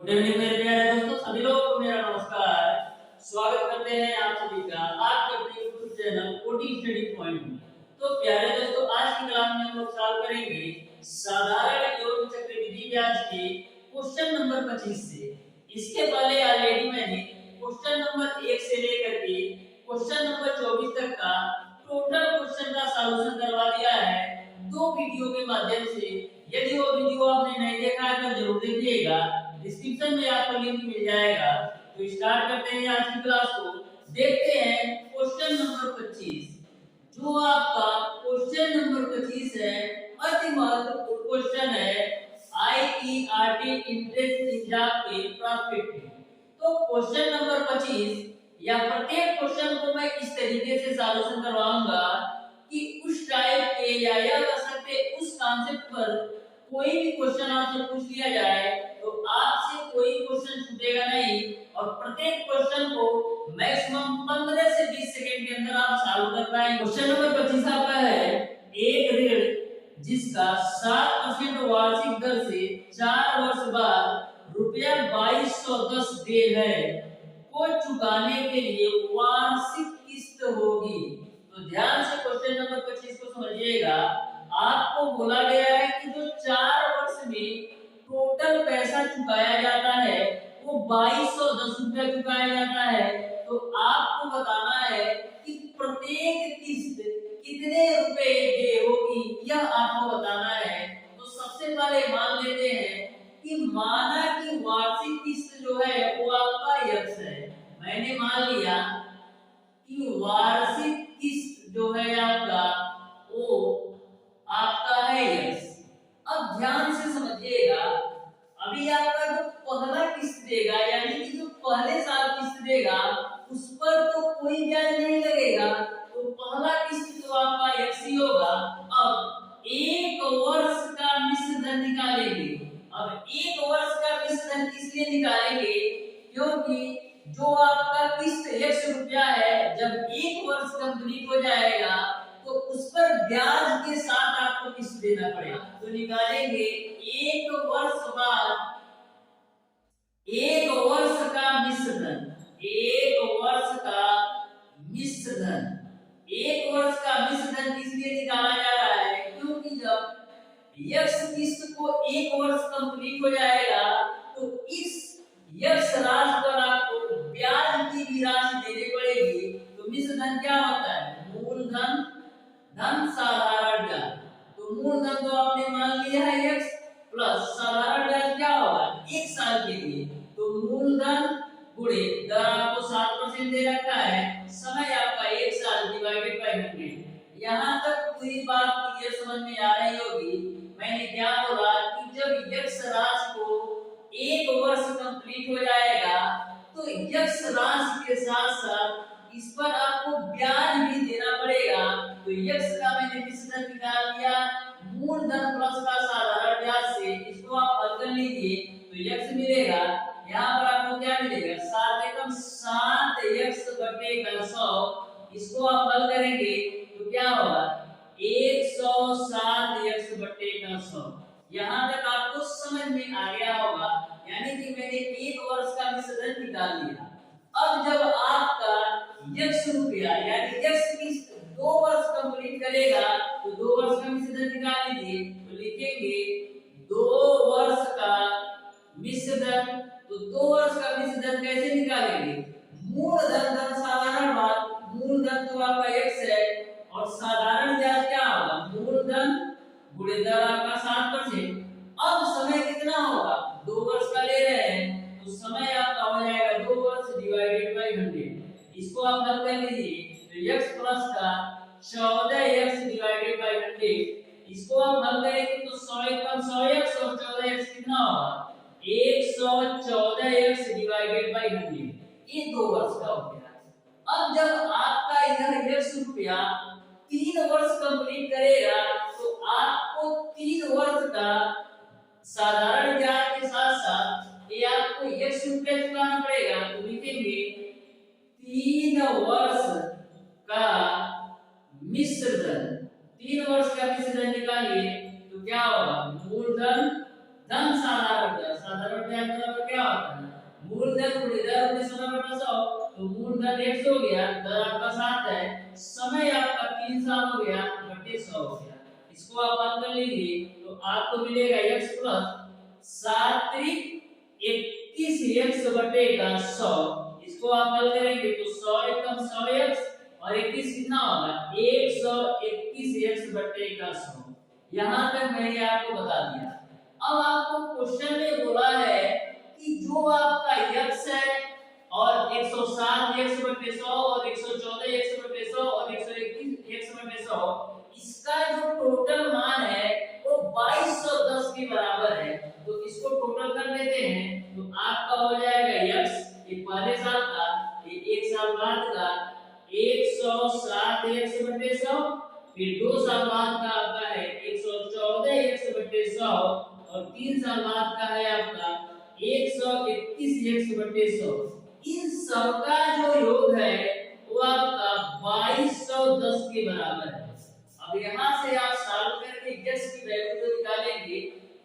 Good evening मेरे प्यारे दोस्तों, सभी लोगों को मेरा नमस्कार। स्वागत करते हैं आप सभी का आपके अपने YouTube channel OT study point में। तो प्यारे दोस्तों, आज की क्लास में हम लोग सॉल्व करेंगे साधारण एवं चक्रवृद्धि ब्याज के क्वेश्चन नंबर 25 से। इसके पहले ऑलरेडी मैंने क्वेश्चन नंबर 1 से लेकर के क्वेश्चन नंबर 24 तक का टोटल क्वेश्चन का सॉल्यूशन करवा दिया है दो वीडियो के माध्यम से। यदि वो वीडियो आपने नहीं देखा है तो जरूर देखिएगा, डिस्क्रिप्शन में आपको लिंक मिल जाएगा। तो स्टार्ट करते हैं आज की क्लास को। देखते हैं क्वेश्चन नंबर 25। जो आपका क्वेश्चन नंबर 25 है, अति महत्वपूर्ण क्वेश्चन है आईईआरटी इंट्रेंस एग्जाम के पर्सपेक्टिव। तो क्वेश्चन नंबर 25 या प्रत्येक क्वेश्चन को मैं इस तरीके से सॉल्यूशन करवाऊंगा कि उस टाइप के या यह कर सकते उस कॉन्सेप्ट पर कोई भी क्वेश्चन आपसे पूछ लिया जाए तो आपसे कोई क्वेश्चन छूटेगा नहीं, और प्रत्येक क्वेश्चन को मैक्सिमम 15 से 20 सेकंड के अंदर आप सॉल्व कर पाएंगे। क्वेश्चन नंबर 25 आपका है, एक ऋण जिसका 7% वार्षिक दर से 4 वर्ष बाद रुपया 2210 देय है को चुकाने के लिए वार्षिक किस्त होगी। तो ध्यान से क्वेश्चन नंबर 25 को समझिएगा। आपको बोला गया है कि जो 4 वर्ष में टोटल पैसा चुकाया जाता है वो 2210 रुपया चुकाया जाता है। तो आपको बताना है कि प्रत्येक किस्त कितने रुपए दे होगी, यह आपको बताना है। तो सबसे पहले मान लेते हैं कि माना कि वार्षिक किस्त जो है वो आपका यक्स है। मैंने मान लिया कि वार्षिक किस्त जो है आपका वो आपका है यक्स। अब ध्यान से समझिएगा, अभी आपका जो पहला किस्त देगा यानी कि जो पहले साल किस्त देगा उस पर तो कोई ब्याज नहीं लगेगा, तो पहला किस्त तो आपका यक्स ही होगा। अब एक वर्ष का मिश्र धन निकालेंगे। अब एक वर्ष का मिश्र धन इसलिए निकालेंगे क्योंकि जो आपका किस्त 100 रुपया है, जब एक वर्ष कंप्लीट हो जाएगा तो उस पर ब्याज के साथ आपको किस्त देना पड़ेगा। तो निकालेंगे एक वर्ष बाद एक वर्ष का मिश्र धन, एक वर्ष का मिश्र धन। एक वर्ष का मिश्र धन इसलिए निकाला जा रहा है क्योंकि जब यक्स किस्त को एक वर्ष कंप्लीट हो जाएगा तो इस यक्स राशि पर आपको ब्याज की भी राशि देनी पड़ेगी। तो मिश्र धन क्या होता है? मूलधन धन साधारण ब्याज। तो मूलधन तो आपने मान लिया है x प्लस साधारण ब्याज क्या होगा एक साल के लिए। तो मूलधन गुणे दर आपको 7% दे रखा है, समय आपका एक साल डिवाइडेड बाय 100। यहाँ तक पूरी बात क्लियर समझ में आ रही होगी। मैंने क्या बोला कि जब x राशि को एक वर्ष कंप्लीट हो जाएगा तो x राशि के साथ साथ इस पर आपको ब्याज भी देना पड़ेगा। तो यक्स का मैंने मिश्र धन निकाल लिया मूलधन प्लस का साधारण ब्याज से। इसको आप हल कर लीजिए तो यक्स मिलेगा। यहाँ पर आपको क्या मिलेगा? 7 एकम 7 यक्स बटे 100। इसको आप हल करेंगे तो क्या होगा? 107 यक्स बटे 100। यहाँ तक आपको समझ में आ गया होगा, यानी कि मैंने एक वर्ष का मिश्र धन निकाल लिया। अब जब आपका यक्स रुपया यानी यक्स की 2 वर्ष कंप्लीट करेगा तो 2 वर्ष का मिश्र धन निकाल लीजिए। तो लिखेंगे 2 वर्ष का मिश्र धन। तो 2 वर्ष का मिश्र धन कैसे निकालेंगे? मूलधन धन साधारण बात, मूलधन तो आपका यक्स है और साधारण ब्याज क्या होगा? मूलधन गुणे दर आपका 7%। अब समय कितना होगा? 2 वर्ष का ले रहे हैं तो समय आपका हो जाएगा 2 वर्ष डिवाइडेड बाय 100। इसको आप हल कर लीजिए तो x प्लस का 14x डिवाइडेड बाय 100। इसको आप हल करेंगे तो 100 एकम 100x और 14x कितना होगा? 114x divided by 100। ये 2 वर्ष का हो गया। अब जब आपका यह x रुपया 3 वर्ष कंप्लीट करेगा तो आपको 3 वर्ष का साधारण ब्याज के साथ साथ ये आपको x रुपया चुकाना पड़ेगा। तो लिखेंगे 3 वर्ष का मिश्र धन। 3 वर्ष का मिश्र धन निकालिए तो क्या होगा? मूलधन धन साधारण ब्याज। साधारण ब्याज बराबर क्या होता है, मूलधन गुणे दर गुणे समय बटा 100। तो मूलधन 100 हो गया, दर आपका 7 है, समय आपका 3 साल हो गया, बटे 100 हो गया। इसको आप हल कर लीजिए तो आपको मिलेगा x प्लस 7 त्रिक 21 x बटे का 100। इसको आप हल करेंगे तो 100 एकम 100x और 21 कितना होगा, 121x बटे का 100। यहां तक मैंने आपको बता दिया। अब आपको क्वेश्चन में बोला है कि जो आपका x है और 107x बटे 100 और 114x बटे 100 और 121x बटे 100, इसका जो टोटल मान है वो 2210 के बराबर है। तो इसको टोटल कर लेते हैं तो आपका हो जाएगा x, ये पहले साल का, ये एक साल बाद का 107x बटे 100, फिर 2 साल बाद का आपका है 114x बटे 100 और 3 साल बाद का है आपका 121x बटे 100। इन सब का जो योग है वो आपका 2210 के बराबर है। अब यहाँ से आप सॉल्व करके x की वैल्यू जो निकालेंगे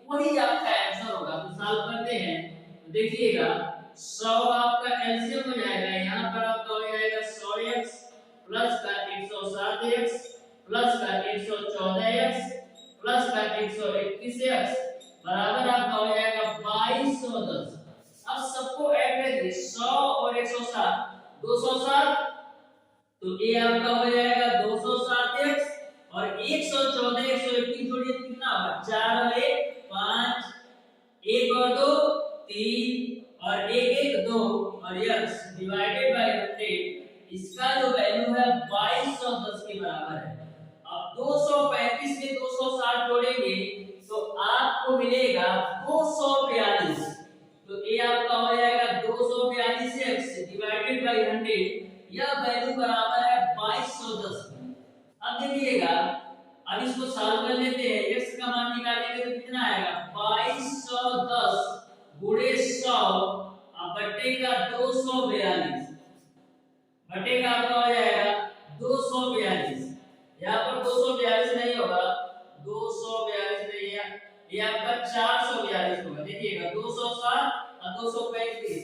वही आपका आंसर होगा। तो सॉल्व करते हैं तो देखिएगा 100 आपका एलसीएम हो जाएगा, यहाँ पर आपका हो जाएगा 100x प्लस का 107x प्लस का 114x प्लस का 121x बराबर आपका हो जाएगा 2210। अब सबको ऐड करिए 100 और 107 207, तो ये आपका हो जाएगा 207x और 114 121 जोड़िए कितना होगा, 4 और 1 5, 1 और 2 3 और 1 1 2 और x डिवाइडेड बाय 100, इसका जो वैल्यू है 2210 के बराबर है। अब 235 में 260 जोड़ेंगे तो आपको मिलेगा 242। तो ये आपका हो जाएगा 242x डिवाइडेड बाय 100, यह वैल्यू बराबर है 2210। अब देखिएगा, अब इसको सॉल्व कर लेते हैं, x का मान निकालेंगे तो कितना आएगा 2210 गुणे 100 बटे का 242 बटे का आपका हो जाएगा 242। यहाँ पर 242 नहीं होगा, 242 नहीं है, ये आपका 442 होगा। देखिएगा 207 और 235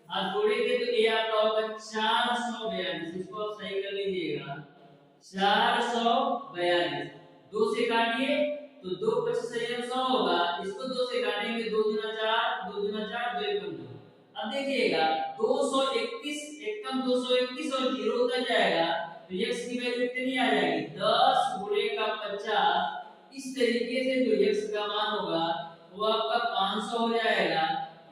आप जोड़ेंगे तो ये आपका होगा 442। इसको आप सही कर लीजिएगा 442। 2 से काटिए तो 2 25 100 होगा, इसको 2 से काटेंगे 2 दूना 4 2 दूना 4 2 एकम 2। अब देखिएगा 221 एकम 221 और 0 उतर जाएगा तो x की वैल्यू कितनी आ जाएगी 10 गुणे का 50। इस तरीके से जो x का मान होगा वो आपका 500 हो जाएगा,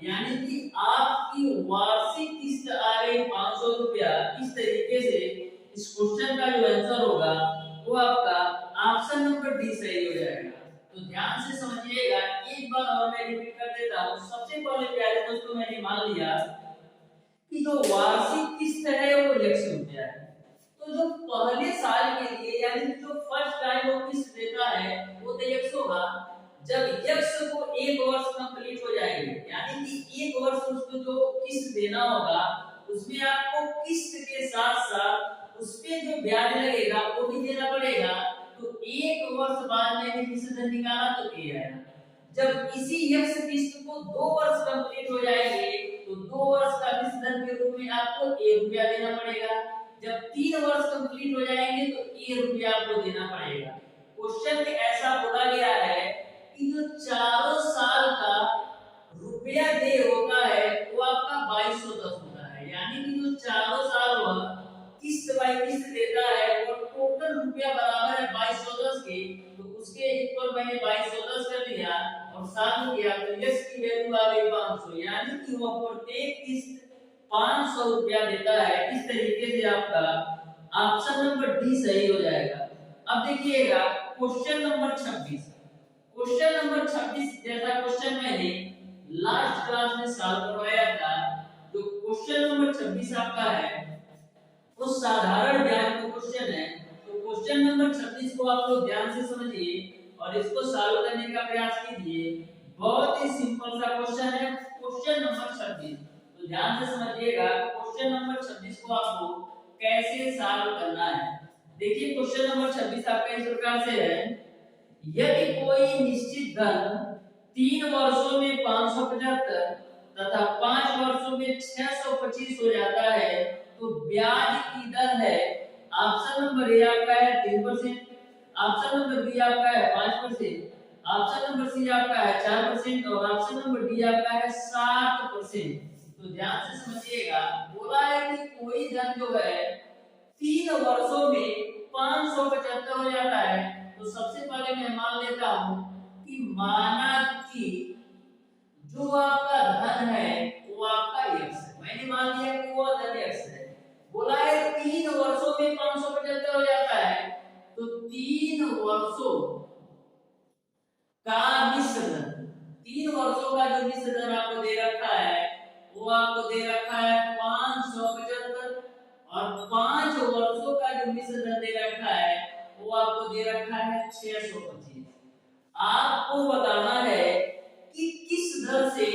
यानी कि आपकी वार्षिक किस्त आ गई 500 रुपया। इस तरीके से इस क्वेश्चन का जो आंसर होगा वो आपका ऑप्शन नंबर डी सही हो जाएगा। तो ध्यान से समझिएगा, एक बार और मैं रिपीट कर देता हूं। सबसे पहले प्यारे दोस्तों मैंने मान लिया कि जो वार्षिक किस्त है वो 100 रुपया है, तो जो पहले साल के लिए यानी जो फर्स्ट टाइम वो किस्त देता है वो तो 100 होगा। जब यक्ष को 1 वर्ष कंप्लीट हो जाएंगे, यानी कि 1 वर्ष उसको जो किस्त देना होगा उसमें आपको किस्त के साथ साथ उसपे जो ब्याज लगेगा वो भी देना पड़ेगा। तो 1 वर्ष बाद मैंने किस्त धन निकाला तो ये आया। जब इसी यक्ष किस्त को 2 वर्ष कंप्लीट हो जाएंगे तो 2 वर्ष का किस्त धन के रूप में आपको 1 रुपया देना पड़ेगा। जब 3 वर्ष कंप्लीट हो जाएंगे तो 1 रुपया आपको देना पड़ेगा। क्वेश्चन में ऐसा बोला गया है कि जो चारों साल का रुपया दे होता है वो आपका 2210 होता है, यानी कि जो चारों साल वह किस्त बाय किस्त देता है वो टोटल रुपया बराबर है 2210 के। तो उसके इक्वल मैंने 2210 कर दिया और साथ में किया तो यस की वैल्यू आ गई 500, यानी कि वो प्रत्येक किस्त 500 रुपया देता है। इस तरीके से आपका ऑप्शन नंबर डी सही हो जाएगा। अब देखिएगा क्वेश्चन नंबर 26। क्वेश्चन नंबर 26 जैसा क्वेश्चन मैंने लास्ट क्लास में सॉल्व करवाया था, तो क्वेश्चन नंबर 26 आपका है वो साधारण ज्ञान का क्वेश्चन है। तो क्वेश्चन नंबर 26 को आप लोग ध्यान से समझिए और इसको सॉल्व करने का प्रयास कीजिए। बहुत ही सिंपल सा क्वेश्चन है क्वेश्चन नंबर 26। तो ध्यान से समझिएगा क्वेश्चन नंबर 26 को आपको कैसे सॉल्व करना है। देखिए क्वेश्चन नंबर 26 आपका इस प्रकार से है, यदि कोई निश्चित धन 3 वर्षों में 575 तथा 5 वर्षों में 625 हो जाता है, तो ब्याज की दर है, ऑप्शन नंबर ए आपका है 3%, ऑप्शन नंबर बी आपका है 5%, ऑप्शन नंबर सी आपका है 4% और ऑप्शन नंबर डी आपका है 7%। तो ध्यान से समझिएगा, बोला है कि कोई धन जो है 3 वर्षों में 575 हो जाता है, तो सबसे पहले मैं मान लेता हूं कि माना कि जो आपका धन है वो आपका x है। मैंने मान लिया कि वो धन x है। बोला है 3 वर्षों में 575 हो जाता है, तो 3 वर्षों का मिश्र धन, 3 वर्षों का जो मिश्र धन आपको दे रखा है वो आपको दे रखा है 575 और 5 वर्षों का जो मिश्र धन दे रखा है वो आपको दे रखा है 625। आपको बताना है कि किस दर से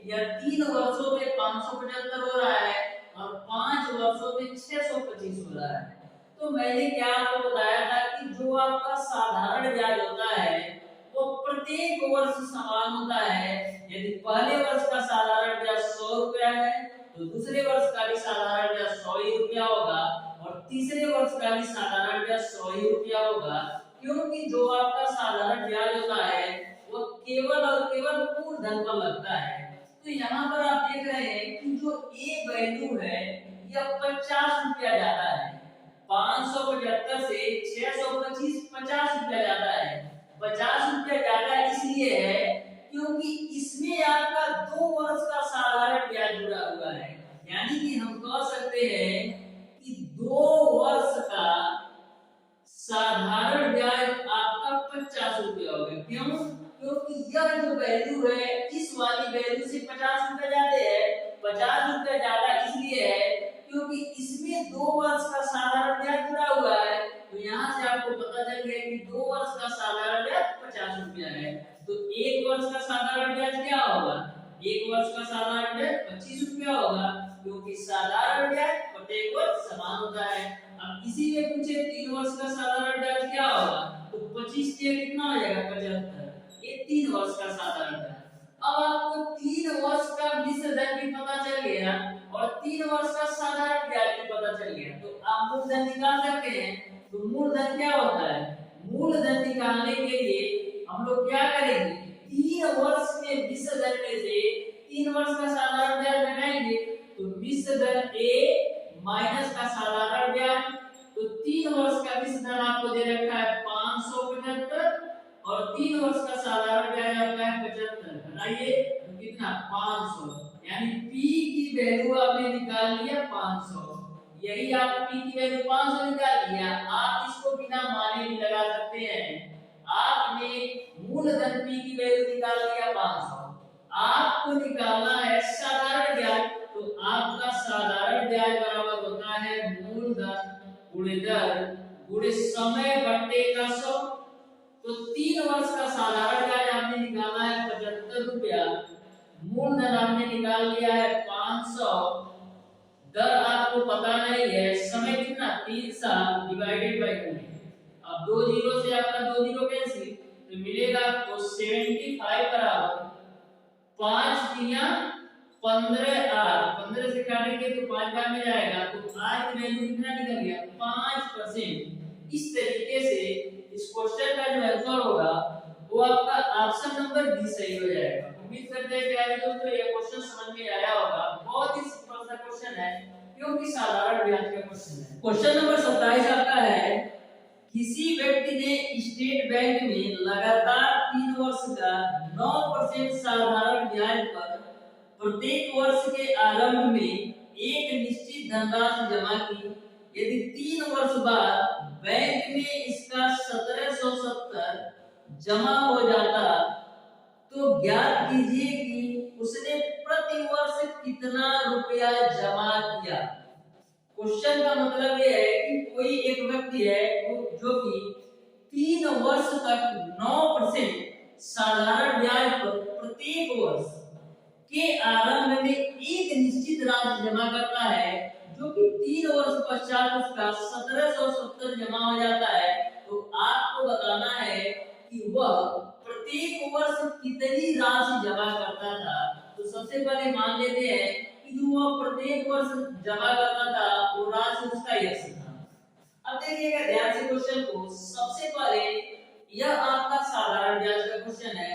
यह 3 वर्षों में 575 हो रहा है और 5 वर्षों में 625 हो रहा है। तो मैंने क्या आपको बताया था कि जो आपका साधारण ब्याज होता है वो प्रत्येक वर्ष समान होता है। यदि पहले वर्ष का साधारण ब्याज 100 रुपया है तो दूसरे वर्ष का भी साधारण ब्याज 100 ही रुपया होगा और तीसरे वर्ष का भी साधारण ब्याज 100 ही रुपया होगा, क्योंकि जो आपका साधारण ब्याज होता है वो केवल और केवल मूलधन पर लगता है। तो यहाँ पर आप देख रहे हैं कि जो ए वैल्यू है यह 50 रुपया ज्यादा है, 575 से 625 50 रुपया ज्यादा है। 50 रुपया ज्यादा इसलिए है क्योंकि इसमें आपका 2 वर्ष का साधारण ब्याज जुड़ा हुआ है, यानी कि हम कह सकते हैं कि 2 वर्ष का साधारण ब्याज आपका 50 रुपया होगा। क्यों? क्योंकि यह जो वैल्यू है इस वाली वैल्यू से 50 रुपया ज्यादा है। 50 रुपया ज्यादा इसलिए है क्योंकि इसमें 2 वर्ष का साधारण ब्याज जुड़ा हुआ है। तो यहाँ से आपको पता चल गया कि 2 वर्ष का साधारण ब्याज 50 रुपया है। तो 1 वर्ष का साधारण ब्याज क्या होगा? 1 वर्ष का साधारण ब्याज 25 रुपया होगा, क्योंकि साधारण ब्याज प्रत्येक वर्ष समान होता है। अब किसी ने पूछे 3 वर्ष का साधारण ब्याज क्या होगा, तो 25 से कितना हो जाएगा 75, ये 3 वर्ष का साधारण ब्याज। अब आपको 3 वर्ष का मिश्र धन भी पता चल गया और 3 वर्ष का साधारण ब्याज भी पता चल गया, तो आप मूलधन निकाल सकते हैं। तो मूलधन क्या होता है? मूलधन निकालने के लिए हम लोग क्या करेंगे, 3 वर्ष में मिश्र धन में से 3 वर्ष का साधारण ब्याज घटाएंगे, तो मिश्र धन ए माइनस का साधारण ब्याज, तो 3 वर्ष का मिश्र धन आपको दे रखा है 575 और 3 वर्ष का साधारण ब्याज आपका है 75, घटाइए तो कितना 500, यानी p की वैल्यू आपने निकाल लिया 500। यही आप p की वैल्यू 500 निकाल लिया। आप इसको बिना माने भी लगा सकते हैं। आपने मूलधन p की वैल्यू निकाल लिया 500, आपको निकालना है साधारण ब्याज, तो आपका साधारण ब्याज बराबर होता है मूलधन गुणे दर गुणे समय बट्टे का 100। तो 3 वर्ष का साधारण ब्याज आपने निकाला है 75 रुपया, मूलधन आपने निकाल लिया है 500, दर आपको पता नहीं है, समय कितना 3 साल डिवाइडेड बाय 2। अब 2 जीरो से आपका 2 जीरो कैंसिल, तो मिलेगा आपको 75 बराबर 5 दिया 15 आर, 15 से काटेंगे तो 5 बार में जाएगा, तो आर की वैल्यू कितना निकल गया 5%। इस तरीके से इस क्वेश्चन का जो आंसर होगा वो आपका ऑप्शन नंबर बी सही हो जाएगा। उम्मीद करते हैं प्यारे दोस्तों ये क्वेश्चन समझ में आया होगा। बहुत ही सिंपल सा क्वेश्चन है क्योंकि साधारण ब्याज का क्वेश्चन है। क्वेश्चन नंबर 27 आपका है, किसी व्यक्ति ने स्टेट बैंक में लगातार 3 वर्ष का 9% साधारण ब्याज पर प्रत्येक वर्ष के आरंभ में एक निश्चित धनराशि जमा की। यदि 3 वर्ष बाद बैंक में इसका 1770 जमा हो जाता तो ज्ञात कीजिए कि उसने प्रति वर्ष कितना रुपया जमा किया। क्वेश्चन का मतलब ये है कि कोई एक व्यक्ति है जो कि 3 वर्ष तक 9% साधारण ब्याज पर प्रत्येक वर्ष के आरंभ में एक निश्चित राशि जमा करता है, जो कि 3 वर्ष पश्चात उसका 1770 जमा हो जाता है। तो आपको बताना है कि वह प्रत्येक वर्ष कितनी राशि जमा करता था, तो सबसे पहले मान लेते हैं कि जो वह प्रत्येक वर्ष जमा करता था वो राशि उसका यक्स था। अब देखिएगा ध्यान से क्वेश्चन को, सबसे पहले यह आपका साधारण ब्याज का क्वेश्चन है।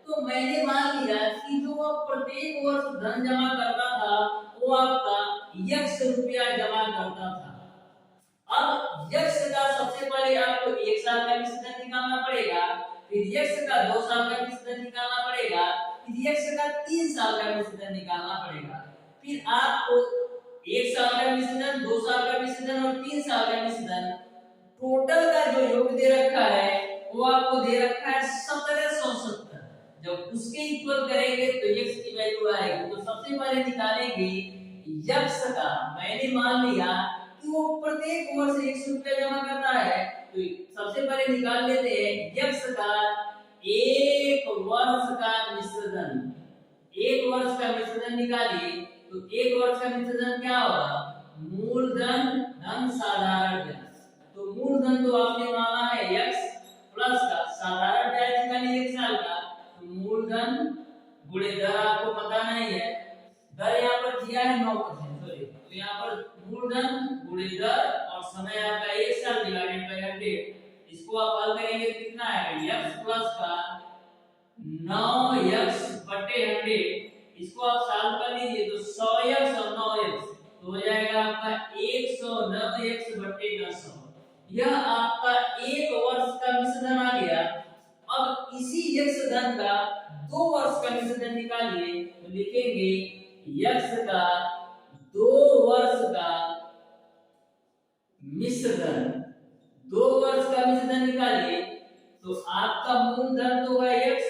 तो मैंने मान लिया कि जो वह प्रत्येक वर्ष धन जमा करता था वो आपका यक्स रुपया जमा करता था। अब यक्स का सबसे पहले आपको 1 साल का मिश्रण निकालना पड़ेगा, फिर यक्स का 2 साल का मिश्रण निकालना पड़ेगा, फिर यक्स का 3 साल का मिश्रण निकालना पड़ेगा। फिर आपको 1 साल का मिश्रण, 2 साल का मिश्रण और 3 साल का मिश्रण, टोटल का जो योग दे रखा है वो आपको दे रखा है 1770। जब उसके इक्वल करेंगे तो यक्स की वैल्यू आएगी। तो सबसे पहले निकालेंगे यक्स का। मैंने मान लिया कि वो प्रत्येक वर्ष 100 रुपया जमा करता है, तो सबसे पहले निकाल लेते हैं यक्स का एक वर्ष का मिश्रण। एक वर्ष का मिश्रण निकालिए तो एक वर्ष का मिश्रण क्या होगा, मूलधन धन साधारण ब्याज। तो मूलधन तो आपने माना है यक्स प्लस का साधारण ब्याज निकालिए 1 साल का, तो मूलधन गुणे दर आपको पता नहीं है, दर यहाँ पर दिया है 9%, सॉरी, तो यहाँ पर मूलधन गुणे दर और समय आपका 1 साल डिवाइडेड बाय 100। इसको आप हल करेंगे तो कितना आएगा, x प्लस का 9x बटे 100। इसको आप सॉल्व कर लीजिए तो 100x और 9x तो हो जाएगा आपका 109x बटे का 100। यह आपका एक वर्ष का मिश्रण आ गया। अब इसी x धन का 2 वर्ष का मिश्रण निकालिए तो लिखेंगे x का 2 वर्ष का मिश्रण। 2 वर्ष का मिश्रण निकालिए तो आपका मूलधन तो है x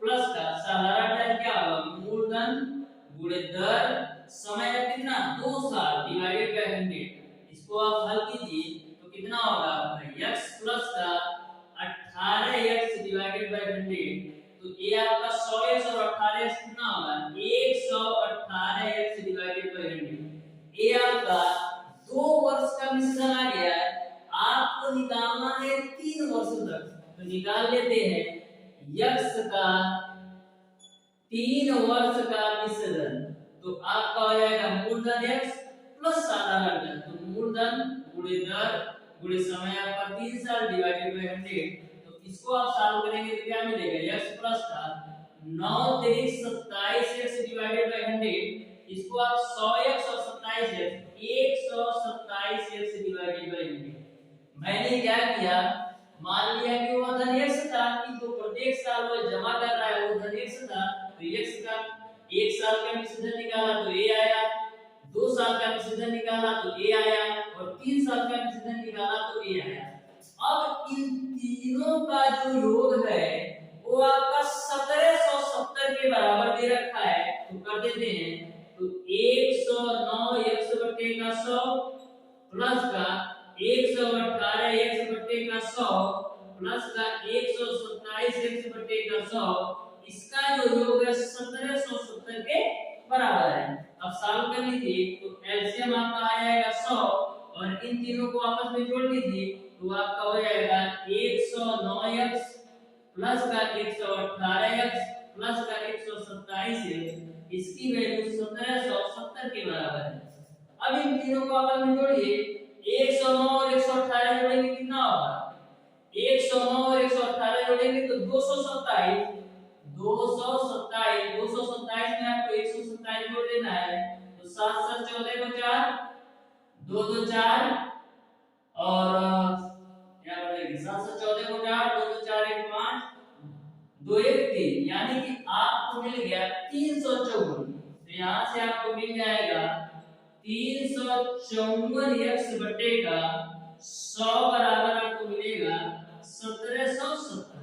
प्लस का साधारण ब्याज क्या होगा, मूलधन गुणे दर समय है कितना 2 साल डिवाइडेड बाय 100। इसको आप हल कीजिए तो कितना होगा आपका x प्लस का 18x डिवाइडेड बाय 100। तो ये आपका 100x और 18x कितना होगा, 118x डिवाइडेड बाय 100। ये आपका 2 वर्ष का मिश्रण आ गया है। आपको निकालना है 3 वर्ष तक, तो निकाल लेते हैं x का 3 वर्ष का मिश्रण। तो आपका हो जाएगा मूलधन x प्लस साधारण ब्याज, तो मूलधन गुणे दर गुणे समय आपका 3 साल डिवाइडेड बाय 100। तो इसको आप सॉल्व करेंगे तो क्या मिलेगा, x प्लस का 9 3 27x डिवाइडेड बाय 100। इसको आप 100x और 27x 127x डिवाइडेड बाय 100। मैंने क्या किया, मान लिया कि वो धन x था कि जो प्रत्येक साल वो जमा कर रहा है वो धन x था, तो x का 1 साल का मिश्रण निकाला तो a आया, 2 साल का मिश्रण निकाला तो a आया और 3 साल का मिश्रण निकाला तो a आया। अब इन तीनों का जो योग है वो आपका 1770 के बराबर दे रखा है, तो कर देते हैं तो 109x बटे का 100 प्लस का 118x बटे का 100 प्लस का 127x बटे का 100, इसका जो योग है 1770 के बराबर है। अब सॉल्व कर लीजिए तो एलसीएम आपका आ जाएगा 100 और इन तीनों को आपस में जोड़ लीजिए तो आपका हो जाएगा 109x प्लस का 118x प्लस का 127x, इसकी वैल्यू 1770 के बराबर है। अब इन तीनों को आपस में जोड़िए, 109 और 118 जोड़ेंगे कितना होगा, 109 और 118 जोड़ेंगे तो 227। 227 में आपको 127 जोड़ देना है तो 7 7 14 को 4 2 2 4 और क्या बढ़ेगी 7 7 14 को 4 2 2 4 1 5 2 1 3, यानी कि आपको मिल गया 354। तो यहाँ से आपको मिल जाएगा 354 x बटे का 100 बराबर आपको मिलेगा 1770।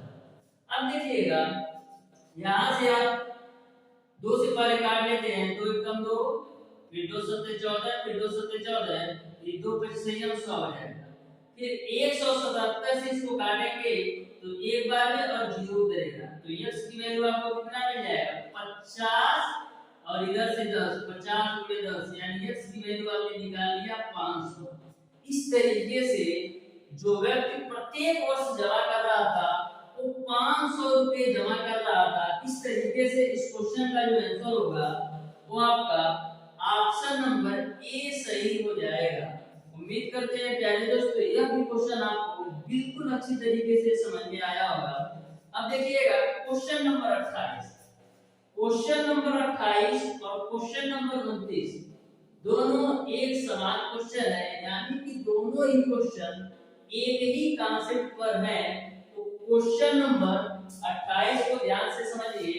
अब देखिएगा यहाँ से आप 2 से पहले काट लेते हैं, 2 एकम 2 फिर 2 सत्ते 14 फिर 2 सत्ते 14, ये 2 पे से हम 100 हो जाएगा। फिर 177 से इसको काटेंगे तो एक बार में और 0 करेगा तो x की वैल्यू आपको कितना मिल जाएगा 50 और इधर से 10, 50 गुणे 10 यानी x की वैल्यू आपने निकाल लिया 500। इस तरीके से जो व्यक्ति प्रत्येक वर्ष जमा कर रहा था वो 500 रुपए जमा कर रहा था। इस तरीके से इस क्वेश्चन का जो आंसर होगा वो आपका ऑप्शन नंबर ए सही हो जाएगा। उम्मीद करते हैं प्यारे दोस्तों यह भी क्वेश्चन आपको बिल्कुल अच्छी तरीके से समझ में आया होगा। अब देखिएगा क्वेश्चन नंबर 28। क्वेश्चन नंबर 28 और क्वेश्चन नंबर 29 दोनों एक समान क्वेश्चन है, यानी कि दोनों ही क्वेश्चन एक ही कॉन्सेप्ट पर है। तो क्वेश्चन नंबर 28 को ध्यान से समझिए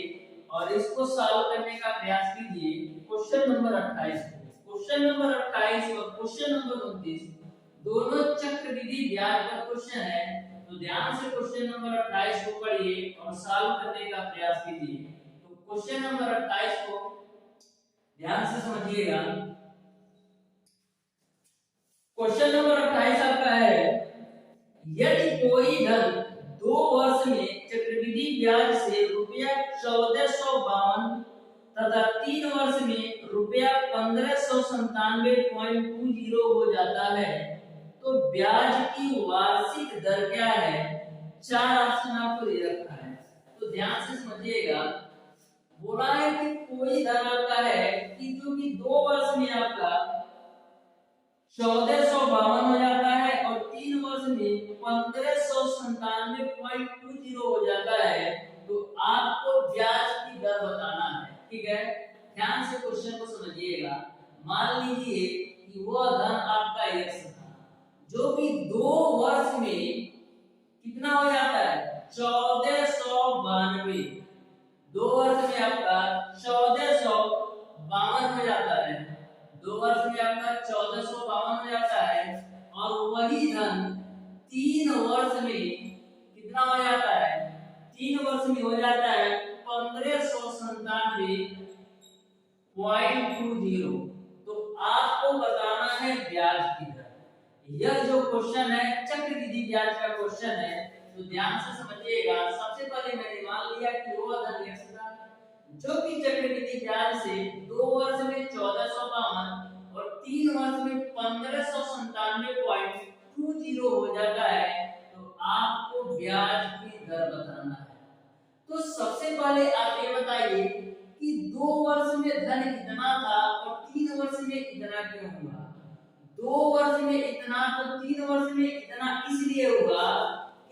और इसको सॉल्व करने का प्रयास कीजिए। क्वेश्चन नंबर 28 क्वेश्चन नंबर 28 और क्वेश्चन नंबर 29 दोनों चक्रवृद्धि ब्याज पर क्वेश्चन है। तो ध्यान से क्वेश्चन नंबर 28 को पढ़िए और सॉल्व करने का प्रयास कीजिए। तो क्वेश्चन नंबर 28 को ध्यान से समझिएगा। क्वेश्चन नंबर 28 आपका है, यदि कोई धन 2 वर्ष में चक्रवृद्धि ब्याज से रुपया 1452 तथा 3 वर्ष में रुपया 1597.20 हो जाता है तो ब्याज की वार्षिक दर क्या है? 4 ऑप्शन आपको दे रखा है, तो ध्यान से समझिएगा। बोला है कि कोई धन आपका है कि जो कि 2 वर्ष में आपका 1452 हो जाता है और 3 वर्ष में 1597.20 हो जाता है, तो आपको ब्याज की दर बताना है। ठीक है, ध्यान से क्वेश्चन को समझिएगा। मान लीजिए कि वह धन आपका x था जो कि 2 वर्ष में कितना हो जाता है? 1492। 2 वर्ष में आपका 1452 हो जाता है। 2 वर्ष में आपका 1452 हो जाता है और वही धन 3 वर्ष में कितना हो जाता है? 3 वर्ष में हो जाता है 1597.20। तो आपको बताना है ब्याज की दर। यह जो क्वेश्चन है चक्रवृद्धि ब्याज का क्वेश्चन है, तो ध्यान से समझिएगा। सबसे पहले मैंने मान लिया कि वो धन x था जो कि चक्रवृद्धि ब्याज से 2 वर्ष में 1452 और 3 वर्ष में 1597.20 हो जाता है, तो आपको ब्याज की दर बताना है। तो सबसे पहले आप ये बताइए कि 2 वर्ष में धन इतना था और 3 वर्ष में इतना क्यों हुआ? 2 वर्ष में इतना तो 3 वर्ष में इतना इसलिए हुआ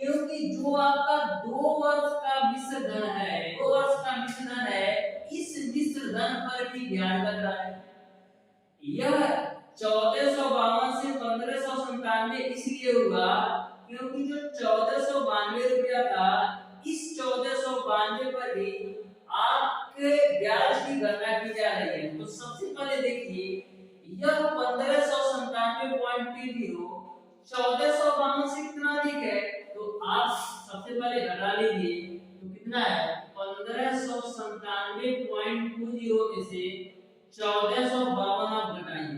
क्योंकि जो आपका 2 वर्ष का मिश्र धन है, 2 वर्ष का मिश्र धन है, इस मिश्र धन पर भी ब्याज लग रहा है। यह 1452 से 1597 इसलिए हुआ क्योंकि जो 1492 रुपया था, इस 1492 पर भी आपके ब्याज की गणना की जा रही है। तो सबसे पहले देखिए यह 1597.20 1452 से कितना अधिक है, तो आप सबसे पहले घटा लीजिए। तो कितना है? 1597.20 में से 1452 आप घटाइए,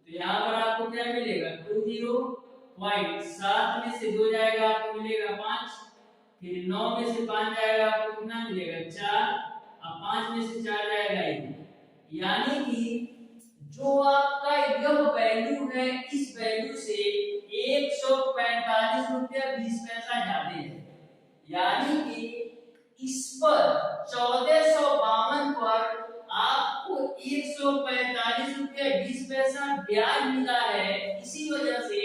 तो यहाँ पर आपको क्या मिलेगा? 20.7 में से 2 जाएगा आपको मिलेगा 5, फिर 9 में से 5 जाएगा आपको कितना मिलेगा? 4, और 5 में से 4 जाएगा 1। यानी कि जो आपका यह वैल्यू है, इस वैल्यू से 145 रुपया 20 पैसा ज्यादा है। यानी कि इस पर 1452 पर आपको 145 रुपया 20 पैसा ब्याज मिला है। इसी वजह से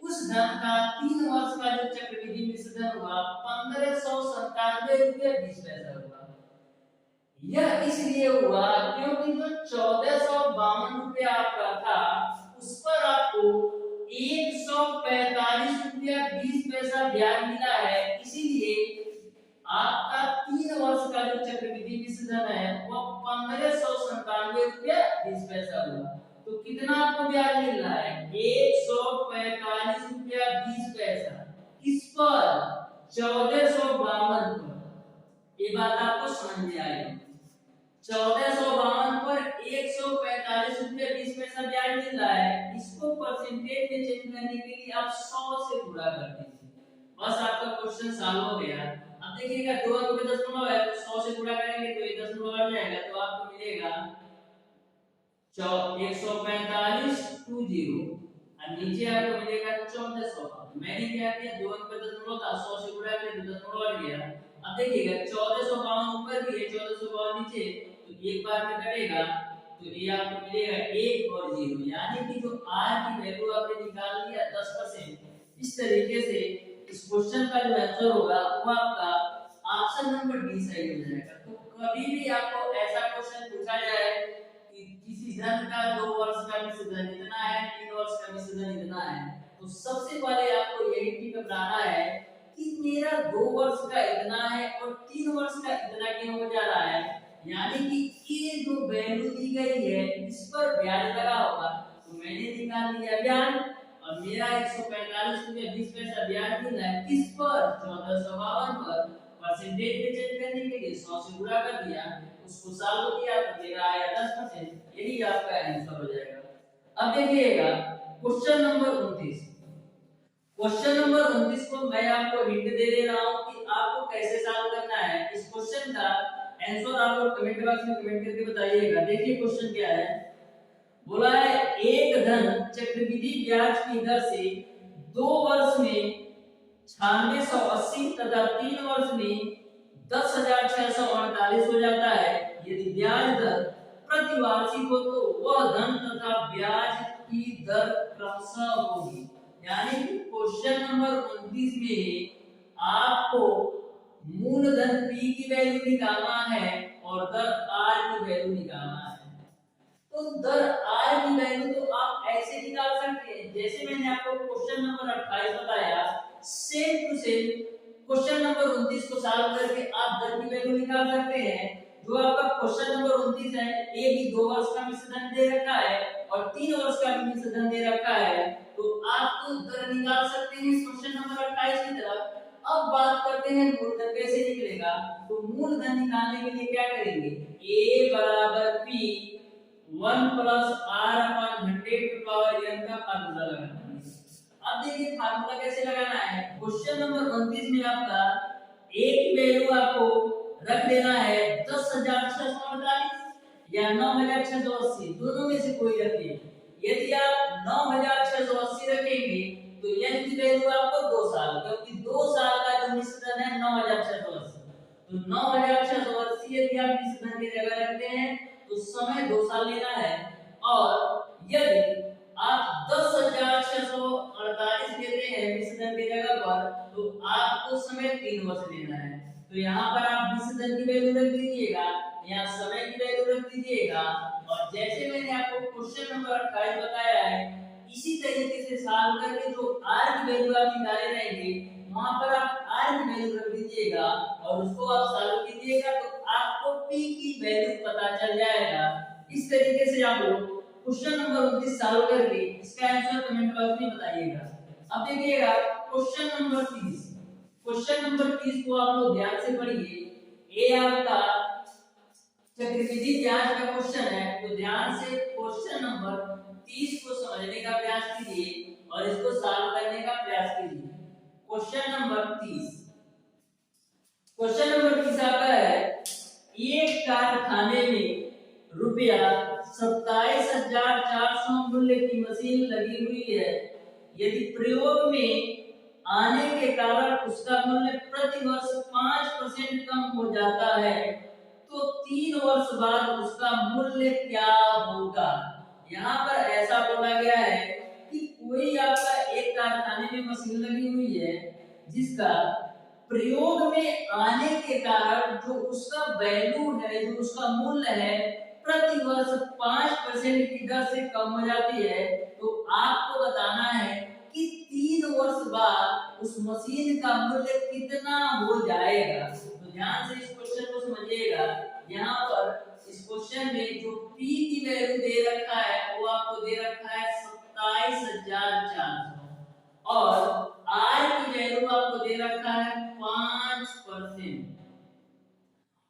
उस धन का 3 वर्ष का जो चक्रवृद्धि मिश्र धन हुआ 1597 रुपया 20 पैसा हुआ। यह इसलिए हुआ क्योंकि जो 1452 रुपया आपका था उस पर आपको 145 रुपया 20 पैसा ब्याज मिला है। इसीलिए आपका 3 वर्ष का जो चक्रवृद्धि मिश्र धन है वो 1597 रुपया 20 पैसा हुआ। तो कितना आपको ब्याज मिल रहा है? 145 रुपया 20 पैसा। किस पर? 1452 पर। ये बात आपको समझ में आएगी। 1452 पर 145 रुपया 20 पैसा ब्याज मिल रहा है। इसको परसेंटेज में चेंज करने के लिए आप 100 से गुणा कर दीजिए, बस आपका क्वेश्चन सॉल्व हो गया। अब देखिएगा 2 अंक पे दशमलव है तो 100 से गुणा करेंगे तो ये दशमलव आ जाएगा, तो आपको मिलेगा 145.20 और नीचे आपको मिलेगा 1452। तो मैंने क्या किया, 2 अंक पे दशमलव था, 100 से गुणा किया तो दशमलव हट गया। अब देखिएगा 1452 ऊपर भी है, 1452 नीचे, तो एक बार में कटेगा, तो ये आपको मिलेगा 1 और 0, यानी कि जो r की वैल्यू आपने निकाल लिया 10%। इस तरीके से इस क्वेश्चन का जो आंसर होगा वो आपका ऑप्शन नंबर डी सही हो जाएगा। तो कभी भी आपको ऐसा क्वेश्चन पूछा जाए कि किसी धन का 2 वर्ष का मिश्रधन इतना है, 3 वर्ष का मिश्रधन इतना है, तो सबसे पहले आपको यही टिक बनाना है कि मेरा 2 वर्ष का इतना है और 3 वर्ष का इतना क्यों हो जा रहा है, यानी कि ये जो वैल्यू दी गई है इस पर ब्याज लगा होगा। तो मैंने निकाल लिया ब्याज, और मेरा 145 रुपया 20 पैसा ब्याज मिला है किस पर, 1452 पर। परसेंटेज में चेंज करने के लिए 100 से गुणा कर दिया, उसको सॉल्व किया तो मेरा आया 10%। यही आपका आंसर हो जाएगा। अब देखिएगा क्वेश्चन नंबर 29। क्वेश्चन नंबर 29 को मैं आपको हिंट दे दे रहा हूं कि आपको कैसे सॉल्व करना है। इस क्वेश्चन का आंसर आप लोग कमेंट बॉक्स में कमेंट करके बताइएगा। देखिए क्वेश्चन क्या है, बोला है एक धन चक्रवृद्धि ब्याज की दर से 2 वर्ष में 9680 तथा 3 वर्ष में 10,648 हो जाता है। यदि ब्याज दर प्रतिवार्षिक हो तो वह धन तथा ब्याज की दर क्रमशः होगी। यानी कि क्वेश्चन नंबर 29 में आपको मूलधन P की वैल्यू निकालना है और दर R की वैल्यू निकालना है। तो दर R की वैल्यू तो आप ऐसे निकाल सकते हैं जैसे मैंने आपको क्वेश्चन नंबर 28 बताया, same to same question number 29 को सॉल्व करके आप दर की वैल्यू निकाल सकते हैं। जो आपका क्वेश्चन नंबर 29 है, ए भी 2 वर्ष का मिश्रधन दे रखा है और 3 वर्ष का भी मिश्रधन दे रखा है, तो आप तो दर निकाल सकते हैं क्वेश्चन नंबर 28 की तरफ। अब बात करते हैं मूलधन कैसे निकलेगा। तो मूलधन निकालने के लिए क्या करेंगे, a बराबर p 1 plus r upon 100 to power n का फार्मूला लगाना है। अब देखिए फार्मूला कैसे लगाना है। क्वेश्चन नंबर 29 में आपका a की वैल्यू आपको रख देना है 10,648 या 9,680, दोनों में से कोई रखिए। यदि आप 9,680 रखेंगे तो n की वैल्यू आपको 2 साल, क्योंकि 2 साल का जो मिश्रण है 9,680, तो 9,680 यदि आप मिश्रण की जगह रखते हैं तो समय 2 साल लेना है। और यदि आप 10,648 देते हैं मिश्रण की जगह पर तो आपको समय 3 वर्ष लेना है। तो यहाँ पर आप मिश्रण की वैल्यू रख दीजिएगा, यहाँ समय की वैल्यू रख दीजिएगा, और जैसे मैंने आपको क्वेश्चन नंबर 28 बताया है इसी तरीके से सॉल्व करके जो r की वैल्यू आप निकाले रहेंगे वहां पर आप r की वैल्यू रख दीजिएगा और उसको आप सॉल्व कीजिएगा तो आपको p की वैल्यू पता चल जाएगा। इस तरीके से आप लोग क्वेश्चन नंबर 29 सॉल्व करके इसका आंसर कमेंट बॉक्स में बताइएगा। अब देखिएगा क्वेश्चन नंबर 30। क्वेश्चन नंबर 30 को आप लोग ध्यान से पढ़िए। ए आपका चक्रवृद्धि ब्याज का क्वेश्चन है, तो ध्यान से क्वेश्चन नंबर 30 को समझने का प्रयास कीजिए और इसको सॉल्व करने का प्रयास कीजिए। क्वेश्चन नंबर 30, क्वेश्चन नंबर 30 आपका है एक कारखाने में रुपया 27,400 मूल्य की मशीन लगी हुई है। यदि प्रयोग में आने के कारण उसका मूल्य प्रति वर्ष 5% कम हो जाता है तो 3 वर्ष बाद उसका मूल्य क्या होगा। यहाँ पर ऐसा बोला गया है कि कोई आपका एक कारखाने में मशीन लगी हुई है जिसका प्रयोग में आने के कारण जो उसका वैल्यू है, जो उसका मूल्य है, प्रति वर्ष 5% की दर से कम हो जाती है। तो आपको बताना है कि 3 वर्ष बाद उस मशीन का मूल्य कितना हो जाएगा। तो ध्यान से इस क्वेश्चन को समझिएगा। यहाँ पर इस क्वेश्चन में जो P की वैल्यू दे रखा है वो आपको दे रखा है 27,400 और R की वैल्यू आपको दे रखा है 5%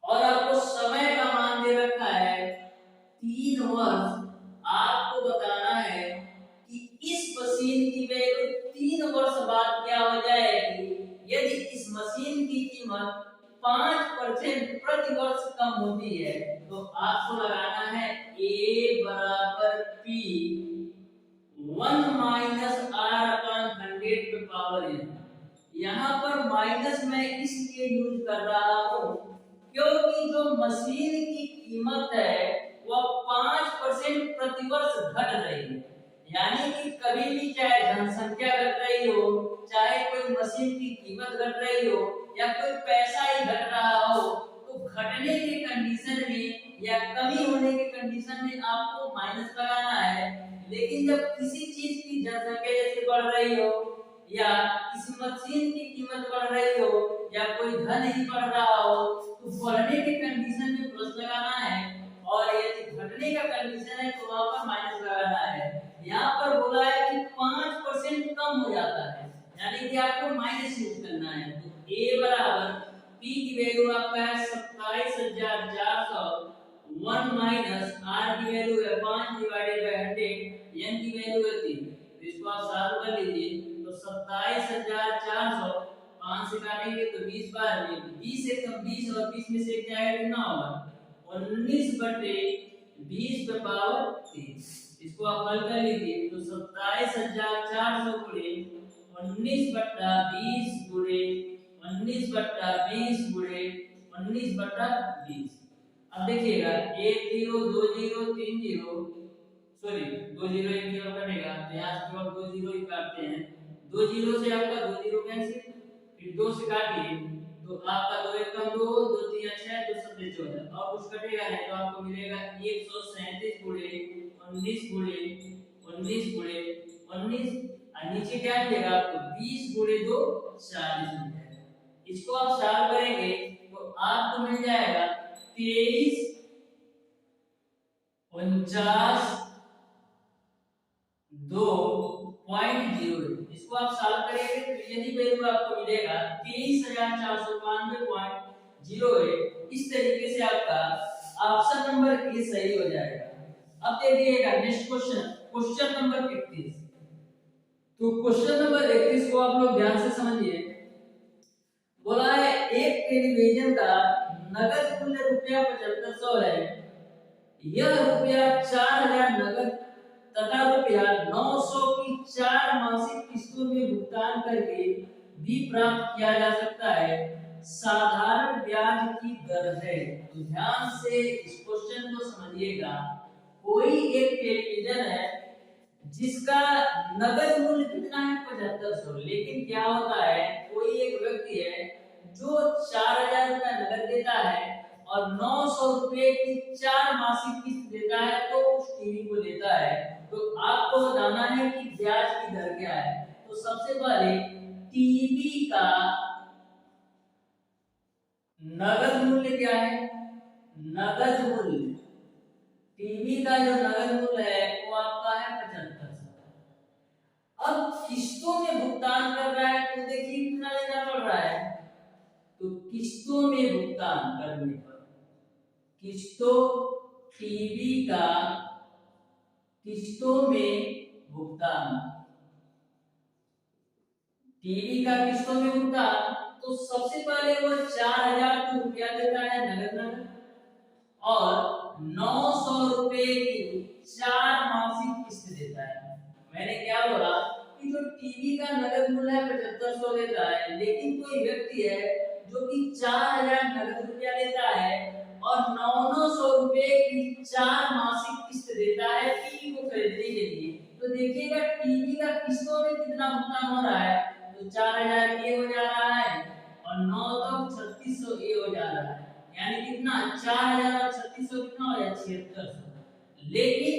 और आपको समय का मान दे रखा है 3 वर्ष। आपको बताना है कि इस मशीन की वैल्यू 3 वर्ष बाद क्या हो जाएगी। यदि इस मशीन की कीमत 5% प्रति वर्ष कम होती है तो आपको लगाना है A बराबर P 1 - R/100 to power n। यहाँ पर माइनस मैं इसलिए यूज कर रहा हूँ क्योंकि जो मशीन की कीमत है वह 5% प्रतिवर्ष घट रही है। यानी कि कभी भी चाहे जनसंख्या घट रही हो, चाहे कोई मशीन की कीमत घट रही हो या कोई पैसा ही घट रहा हो, तो घटने के कंडीशन में या कमी होने के कंडीशन में आपको माइनस लगाना है। लेकिन जब किसी चीज की जनसंख्या जैसे बढ़ रही हो या किसी मशीन की कीमत बढ़ रही हो या कोई धन ही बढ़ रहा हो, तो बढ़ने के कंडीशन में प्लस लगाना है और यदि घटने का कंडीशन है तो वहां पर माइनस लगाना है। यहाँ पर बोला है कि 5% कम हो जाता है, यानी कि आपको माइनस यूज करना है। तो a बराबर p की वैल्यू आपका है 27,400, 1 माइनस r की वैल्यू है 5 डिवाइडेड बाय 100, n की वैल्यू है 3। तो इसको आप सॉल्व कर लीजिए। तो 27,400 5 से काटेंगे तो 20 बार में 20 से कम 20 और 20 में से क्या है कितना होगा 19 बटे 20 पे पावर 3। इसको आप हल कर लीजिए तो 27,400 गुणे 19 बटा 20 गुणे 19 बटा 20 गुणे 19 बटा 20। अब देखिएगा 1 0 2 0 3 0 सॉरी 2 0 1 0 कटेगा तो यहाँ से हम 2 0 ही काटते हैं। 2 0 से आपका 2 0 कैंसिल, फिर 2 से काटिए तो आपका 2 1 कम 2 2 3 6 2 7 14 और कुछ कटेगा नहीं तो आपको मिलेगा 137 गुणे 19 गुणे 19 गुणे 19 और नीचे क्या मिलेगा आपको 20 गुणे 2 40 मिल जाएगा। इसको आप सॉल्व करेंगे तो आपको मिल जाएगा 23 49 2.0। इसको आप सॉल्व करेंगे तो यदि वैल्यू आपको मिलेगा 23,492.08। इस तरीके से आपका ऑप्शन नंबर ए सही हो जाएगा। अब देखिएगा नेक्स्ट क्वेश्चन, क्वेश्चन नंबर 31। तो क्वेश्चन नंबर 31 को आप लोग ध्यान से समझिए। बोला है एक टेलीविजन का नगद मूल्य ₹7500 है। यह ₹4000 नगद तथा ₹900 की 4 मासिक किस्तों में भुगतान करके भी प्राप्त किया जा सकता है। साधारण ब्याज की दर है। तो ध्यान से इस क्वेश्चन को समझिएगा। कोई एक टेलीविजन है जिसका नगद मूल्य कितना है 7500, लेकिन क्या होता है कोई एक व्यक्ति है जो 4000 रुपया नगद देता है और 900 रुपए की 4 मासिक किस्त देता है तो उस टीवी को लेता है। तो आपको बताना है कि ब्याज की दर क्या है। तो सबसे पहले टीवी का नगद मूल्य क्या है, नगद मूल्य टीवी का जो नगद मूल्य है वो आपका है 7500। अब किस्तों में भुगतान कर रहा है तो देखिए कितना लेना पड़ रहा है। तो किस्तों में भुगतान करने पर किस्तों टीवी का किस्तों में भुगतान टीवी का किस्तों में भुगतान तो सबसे पहले वो 4000 रुपया देता है नगद और 900 रुपए की 4 मासिक किस्त देता है। मैंने क्या बोला कि जो टीवी का नगद मूल्य है 7500 देता है, लेकिन कोई व्यक्ति है जो कि 4000 नगद रुपया देता है और 900 रुपए की 4 मासिक किस्त देता है टीवी को खरीदने के लिए। तो देखिएगा टीवी का किस्तों में कितना भुगतान हो रहा है। तो 4000 ये हो जा रहा है और 9 तो 3600 ये हो जा रहा है, यानी कितना 4000 और 3600 कितना हो जाए 7600। लेकिन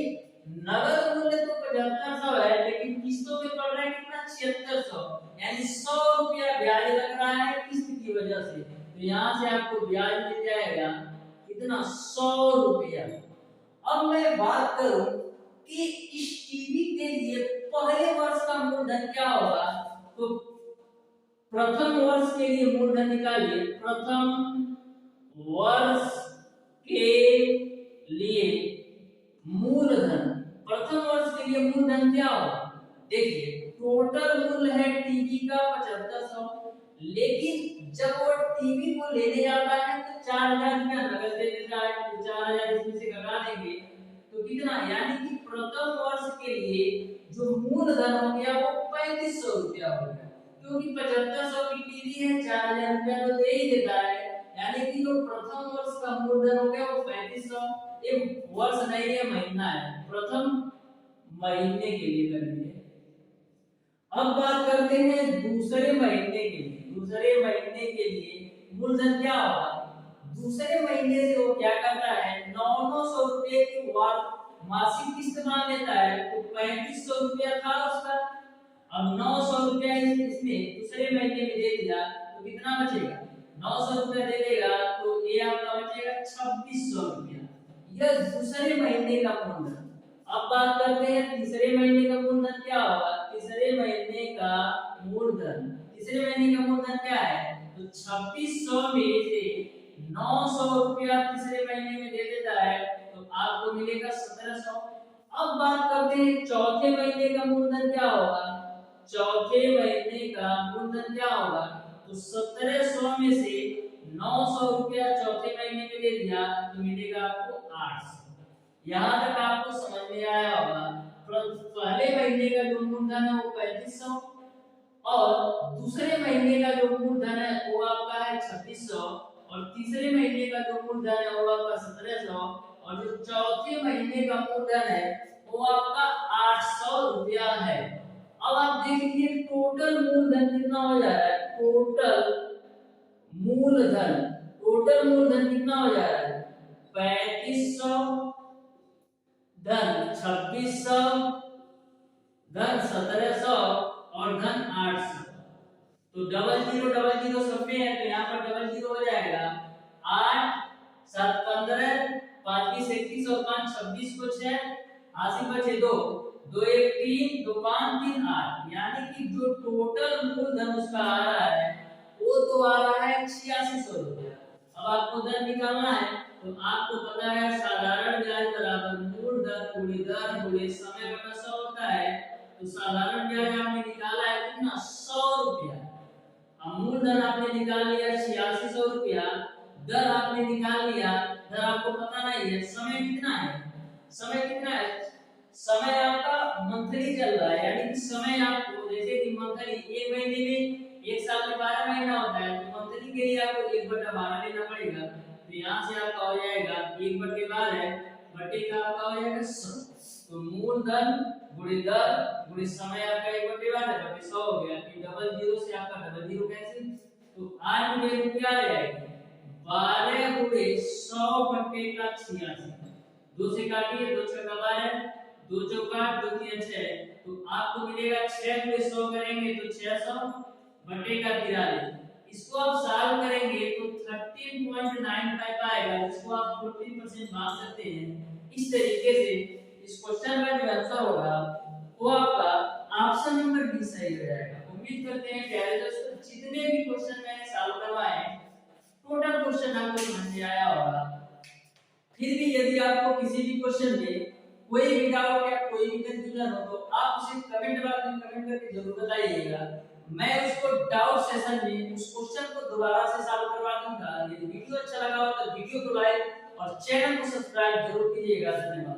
नगद मूल्य तो 7500 है लेकिन किस्तों में पड़ रहा है कितना 7600, यानी 100 रुपया ब्याज लग रहा है किस्त की वजह से। तो यहाँ से आपको ब्याज मिल जाएगा कितना 100 रुपया। अब मैं बात करूं कि इस टीवी के लिए पहले वर्ष का मूलधन क्या होगा। तो प्रथम वर्ष के लिए मूलधन निकालिए। प्रथम वर्ष के लिए मूलधन, प्रथम वर्ष के लिए मूलधन क्या होगा। देखिए टोटल मूल्य है टीवी का 7500, लेकिन जब वो टीवी को लेने जाता है तो 4000 रुपया नगद दे देता है। तो 4000 इसमें से घटा देंगे तो कितना, यानी कि प्रथम वर्ष के लिए जो मूलधन हो गया वो 3500 रुपया हो गया। क्योंकि 7500 की टीवी है, 4000 रुपया तो दे ही देता है, यानी कि जो प्रथम वर्ष का मूलधन हो गया वो 3500। एक वर्ष नहीं है, महीना है, प्रथम महीने के लिए कर लीजिए। अब बात करते हैं दूसरे महीने के लिए। दूसरे महीने के लिए मूलधन क्या होगा? दूसरे महीने से वो क्या करता है, 900 रुपए की मासिक किस्त मान लेता है। तो 3500 रुपया था उसका, अब 900 रुपया इसमें दूसरे महीने में दे दिया तो कितना बचेगा? 900 रुपया दे देगा तो ये आपका बचेगा 2600 रुपया। यह दूसरे महीने का मूलधन। अब बात करते हैं तीसरे महीने का मूलधन क्या होगा? तीसरे महीने का मूलधन, तीसरे महीने का मूलधन क्या है? तो 2600 में से 900 रुपया तीसरे महीने में दे देता है तो आपको मिलेगा 1700। अब बात करते हैं चौथे महीने का मूलधन क्या होगा? चौथे महीने का मूलधन क्या होगा? तो 1700 में से 900 रुपया चौथे महीने में दे दिया तो मिलेगा आपको 800। यहाँ तक आपको समझ में आया होगा। पहले महीने का जो मूलधन है वो 3500 और दूसरे महीने का जो मूलधन है वो आपका है 2600 और तीसरे महीने का जो मूलधन है वो आपका 1700 और जो चौथे महीने का मूलधन है वो आपका 800 रुपया है। अब आप देख लीजिए टोटल मूलधन कितना हो जा रहा है? टोटल मूलधन कितना हो जा रहा है? 3500 धन 2600 धन 1700 और धन 800। तो डबल जीरो सब में है तो यहाँ पर डबल जीरो हो जाएगा। 8 7 15 5 20 21 और 5 26 को 6 80 बचे 2 2 1 3 2 5 3 8, यानी कि जो टोटल मूलधन उसका आ रहा है वो तो आ रहा है 8600 रुपया। अब आपको दर निकालना है तो आपको पता है साधारण ब्याज बराबर मूलधन गुणे दर गुणे समय बटा 100 होता है। तो साधारण ब्याज आपने निकाला है कितना? 100 रुपया। अब मूलधन आपने निकाल लिया 8600 रुपया, दर आपने निकाल लिया, दर आपको पता नहीं है। समय कितना है? समय कितना है? समय आपका मंथली चल रहा है, यानी कि समय आपको जैसे कि मंथली एक महीने में, एक साल में 12 महीना होता है तो मंथली के लिए आपको 1/12 लेना पड़ेगा। तो यहाँ से आपका हो जाएगा 1/12 बटे का आपका हो जाएगा 100। तो मूलधन गुणे दर गुणे समय आपका 1/12 बटे 100 हो गया। फिर डबल जीरो से आपका डबल जीरो कैंसिल, तो 8 गुणे क्या आ जाएगा? 12 गुणे 100 बटे का 86। 2 से काटिए, 2 6 का 12, 2 चौका 2 3 6, तो आपको मिलेगा 6 गुणे 100 करेंगे तो 600 बटे का 43। इसको आप सॉल्व करेंगे तो 13.95 आएगा, जिसको आप 40% भाग सकते हैं। इस तरीके से इस क्वेश्चन का जो आंसर होगा वो आपका ऑप्शन नंबर डी सही हो जाएगा। उम्मीद करते हैं प्यारे दोस्तों जितने भी क्वेश्चन मैंने सॉल्व करवाए टोटल क्वेश्चन आपको समझ में आया होगा। फिर भी यदि आपको किसी भी क्वेश्चन में कोई भी डाउट या कोई भी कंफ्यूजन हो तो आप उसे कमेंट बॉक्स में कमेंट करके जरूर बताइएगा। मैं उसको डाउट सेशन में उस क्वेश्चन को दोबारा से सॉल्व करवा दूंगा। यदि वीडियो अच्छा लगा हो तो वीडियो को लाइक और चैनल को सब्सक्राइब जरूर कीजिएगा। धन्यवाद।